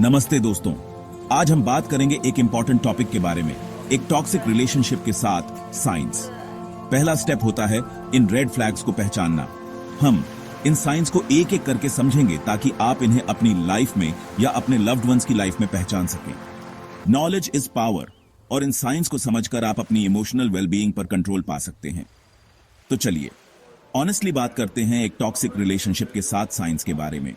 नमस्ते दोस्तों, आज हम बात करेंगे एक इंपॉर्टेंट टॉपिक के बारे में, एक टॉक्सिक रिलेशनशिप के साथ साइंस। पहला स्टेप होता है इन रेड फ्लैग्स को पहचानना। हम इन साइंस को एक एक करके समझेंगे ताकि आप इन्हें अपनी लाइफ में या अपने लव्ड वंस की लाइफ में पहचान सकें। नॉलेज इज पावर और इन साइंस को समझकर आप अपनी इमोशनल वेलबीइंग पर कंट्रोल पा सकते हैं। तो चलिए ऑनेस्टली बात करते हैं एक टॉक्सिक रिलेशनशिप के साथ साइंस के बारे में।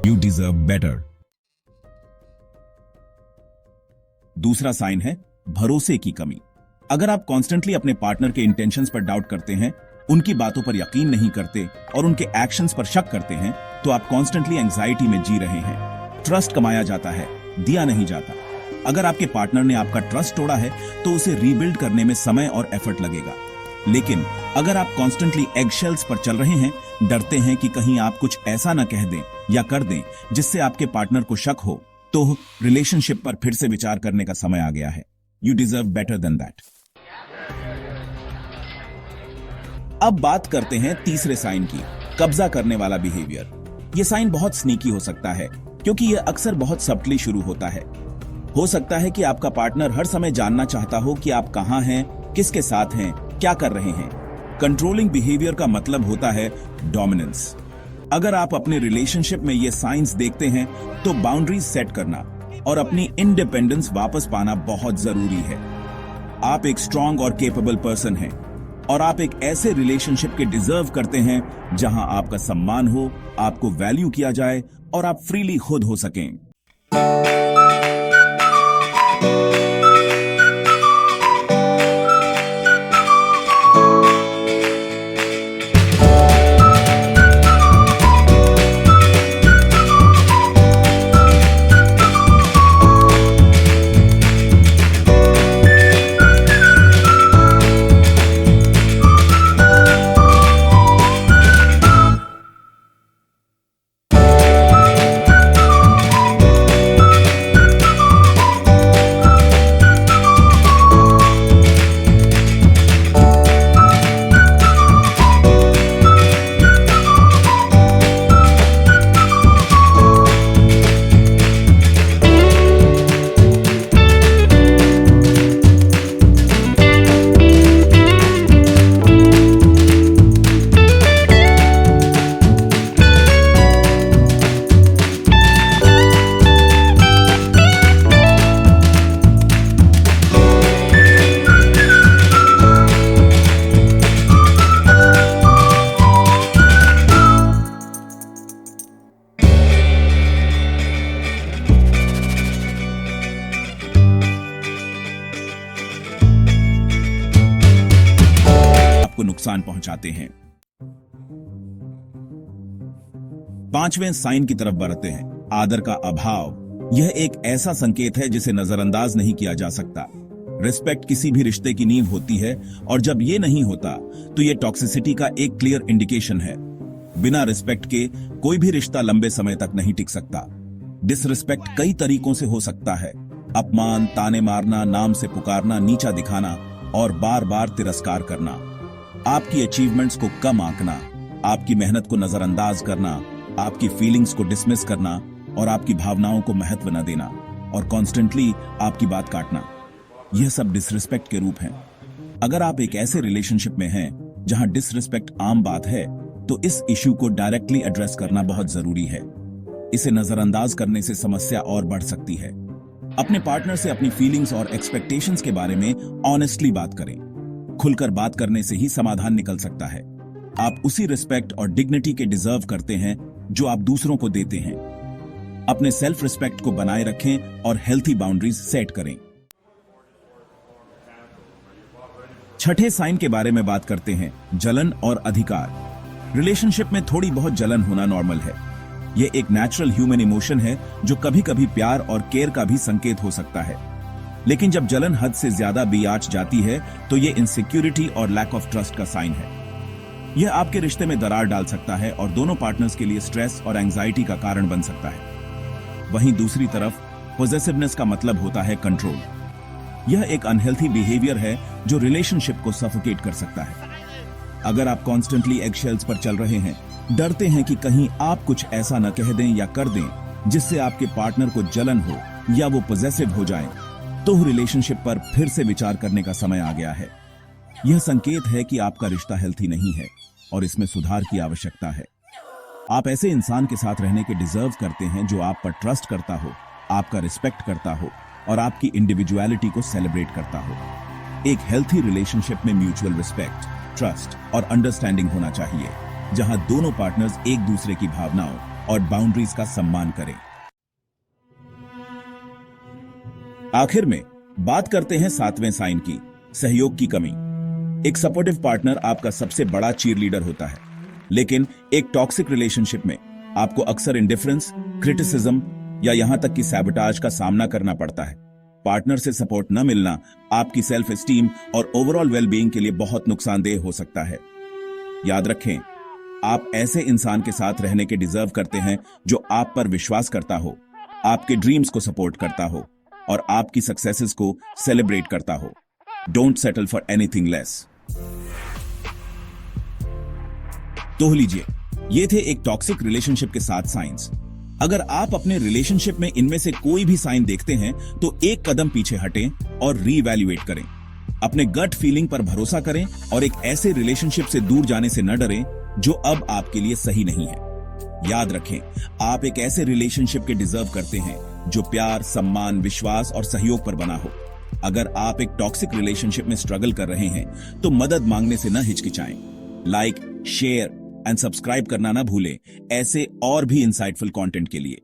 You deserve better। दूसरा साइन है भरोसे की कमी। अगर आप कॉन्स्टेंटली अपने पार्टनर के इंटेंशंस पर डाउट करते हैं, उनकी बातों पर यकीन नहीं करते और उनके एक्शंस पर शक करते हैं, तो आप कॉन्स्टेंटली एंजाइटी में जी रहे हैं। ट्रस्ट कमाया जाता है, दिया नहीं जाता। अगर आपके पार्टनर ने आपका ट्रस्ट तोड़ा है तो उसे रीबिल्ड करने में समय और एफर्ट लगेगा। लेकिन अगर आप कॉन्स्टेंटली एगशेल्स पर चल रहे हैं, डरते हैं कि कहीं आप कुछ ऐसा न कह दें या कर दें जिससे आपके पार्टनर को शक हो, तो रिलेशनशिप पर फिर से विचार करने का समय आ गया है। You deserve better than that. अब बात करते हैं तीसरे साइन की, कब्जा करने वाला बिहेवियर। यह साइन बहुत स्नीकी हो सकता है क्योंकि यह अक्सर बहुत सब्टली शुरू होता है। हो सकता है कि आपका पार्टनर हर समय जानना चाहता हो कि आप कहां हैं, किसके साथ हैं, क्या कर रहे हैं। कंट्रोलिंग बिहेवियर का मतलब होता है डोमिनेंस। अगर आप अपने रिलेशनशिप में ये साइंस देखते हैं तो बाउंड्रीज सेट करना और अपनी इंडिपेंडेंस वापस पाना बहुत जरूरी है। आप एक स्ट्रांग और केपेबल पर्सन हैं और आप एक ऐसे रिलेशनशिप के डिजर्व करते हैं जहां आपका सम्मान हो, आपको वैल्यू किया जाए और आप फ्रीली खुद हो सकें। को नुकसान पहुंचाते हैं। पांचवें साइन की तरफ बढ़ते हैं, आदर का अभाव। यह एक ऐसा संकेत है जिसे नजरअंदाज नहीं किया जा सकता। रिस्पेक्ट किसी भी रिश्ते की नींव होती है और जब यह नहीं होता तो यह टॉक्सिसिटी का एक क्लियर इंडिकेशन है। बिना रिस्पेक्ट के कोई भी रिश्ता लंबे समय तक नहीं टिक सकता। डिसरिस्पेक्ट कई तरीकों से हो सकता है। अपमान, ताने मारना, नाम से पुकारना, नीचा दिखाना और बार बार तिरस्कार करना। आपकी अचीवमेंट्स को कम आंकना, आपकी मेहनत को नजरअंदाज करना, आपकी फीलिंग्स को डिसमिस करना और आपकी भावनाओं को महत्व न देना और कॉन्स्टेंटली आपकी बात काटना, यह सब डिसरिस्पेक्ट के रूप हैं। अगर आप एक ऐसे रिलेशनशिप में हैं जहां डिसरिस्पेक्ट आम बात है तो इस इश्यू को डायरेक्टली एड्रेस करना बहुत जरूरी है। इसे नजरअंदाज करने से समस्या और बढ़ सकती है। अपने पार्टनर से अपनी फीलिंग्स और एक्सपेक्टेशंस के बारे में ऑनेस्टली बात करें। खुलकर बात करने से ही समाधान निकल सकता है। आप उसी रिस्पेक्ट और डिग्निटी के डिजर्व करते हैं जो आप दूसरों को देते हैं। अपने सेल्फ रिस्पेक्ट को बनाए रखें और हेल्थी बाउंड्रीज सेट करें। छठे साइन के बारे में बात करते हैं, जलन और अधिकार। रिलेशनशिप में थोड़ी बहुत जलन होना नॉर्मल है। ये एक नेचुरल ह्यूमन इमोशन है जो कभी कभी प्यार और केयर का भी संकेत हो सकता है। लेकिन जब जलन हद से ज्यादा बियाच जाती है तो ये इनसिक्योरिटी और लैक ऑफ ट्रस्ट का साइन है। यह आपके रिश्ते में दरार डाल सकता है और दोनों पार्टनर्स के लिए स्ट्रेस और एंजाइटी का कारण बन सकता है। वहीं दूसरी तरफ पॉसेसिवनेस का मतलब होता है कंट्रोल। यह एक अनहेल्थी बिहेवियर है जो रिलेशनशिप को सफोकेट कर सकता है। अगर आप कॉन्स्टेंटली एगशेल्स पर चल रहे हैं, डरते हैं कि कहीं आप कुछ ऐसा न कह दें या कर दें जिससे आपके पार्टनर को जलन हो या वो पॉसेसिव हो जाएं, तो रिलेशनशिप पर फिर से विचार करने का समय आ गया है। यह संकेत है कि आपका रिश्ता हेल्थी नहीं है और इसमें सुधार की आवश्यकता है। आप ऐसे इंसान के साथ रहने के डिजर्व करते हैं जो आप पर ट्रस्ट करता हो, आपका रिस्पेक्ट करता हो और आपकी इंडिविजुअलिटी को सेलिब्रेट करता हो। एक हेल्थी रिलेशनशिप में म्यूचुअल रिस्पेक्ट, ट्रस्ट और अंडरस्टैंडिंग होना चाहिए, जहां दोनों पार्टनर्स एक दूसरे की भावनाओं और बाउंड्रीज का सम्मान करें। आखिर में बात करते हैं 7वें साइन की, सहयोग की कमी। एक सपोर्टिव पार्टनर आपका सबसे बड़ा चीयरलीडर होता है, लेकिन एक टॉक्सिक रिलेशनशिप में आपको अक्सर इंडिफरेंस, क्रिटिसिज्म या यहां तक कि सैबोटाज का सामना करना पड़ता है। पार्टनर से सपोर्ट न मिलना आपकी सेल्फ एस्टीम और ओवरऑल वेलबीइंग के लिए बहुत नुकसानदेह हो सकता है। याद रखें, आप ऐसे इंसान के साथ रहने के डिजर्व करते हैं जो आप पर विश्वास करता हो, आपके ड्रीम्स को सपोर्ट करता हो और आपकी सक्सेसेस को सेलिब्रेट करता हो। Don't settle for anything less. तो लीजिए, ये थे एक टॉक्सिक रिलेशनशिप के 7 साइंस। अगर आप अपने रिलेशनशिप में इनमें से कोई भी साइन देखते हैं तो एक कदम पीछे हटें और रीवैल्यूएट करें। अपने गट फीलिंग पर भरोसा करें और एक ऐसे रिलेशनशिप से दूर जाने से न डरें जो अब आपके लिए सही नहीं है। याद रखें, आप एक ऐसे रिलेशनशिप के डिजर्व करते हैं जो प्यार, सम्मान, विश्वास और सहयोग पर बना हो। अगर आप एक टॉक्सिक रिलेशनशिप में स्ट्रगल कर रहे हैं तो मदद मांगने से न हिचकिचाएं। लाइक, शेयर एंड सब्सक्राइब करना ना भूलें ऐसे और भी इंसाइटफुल कंटेंट के लिए।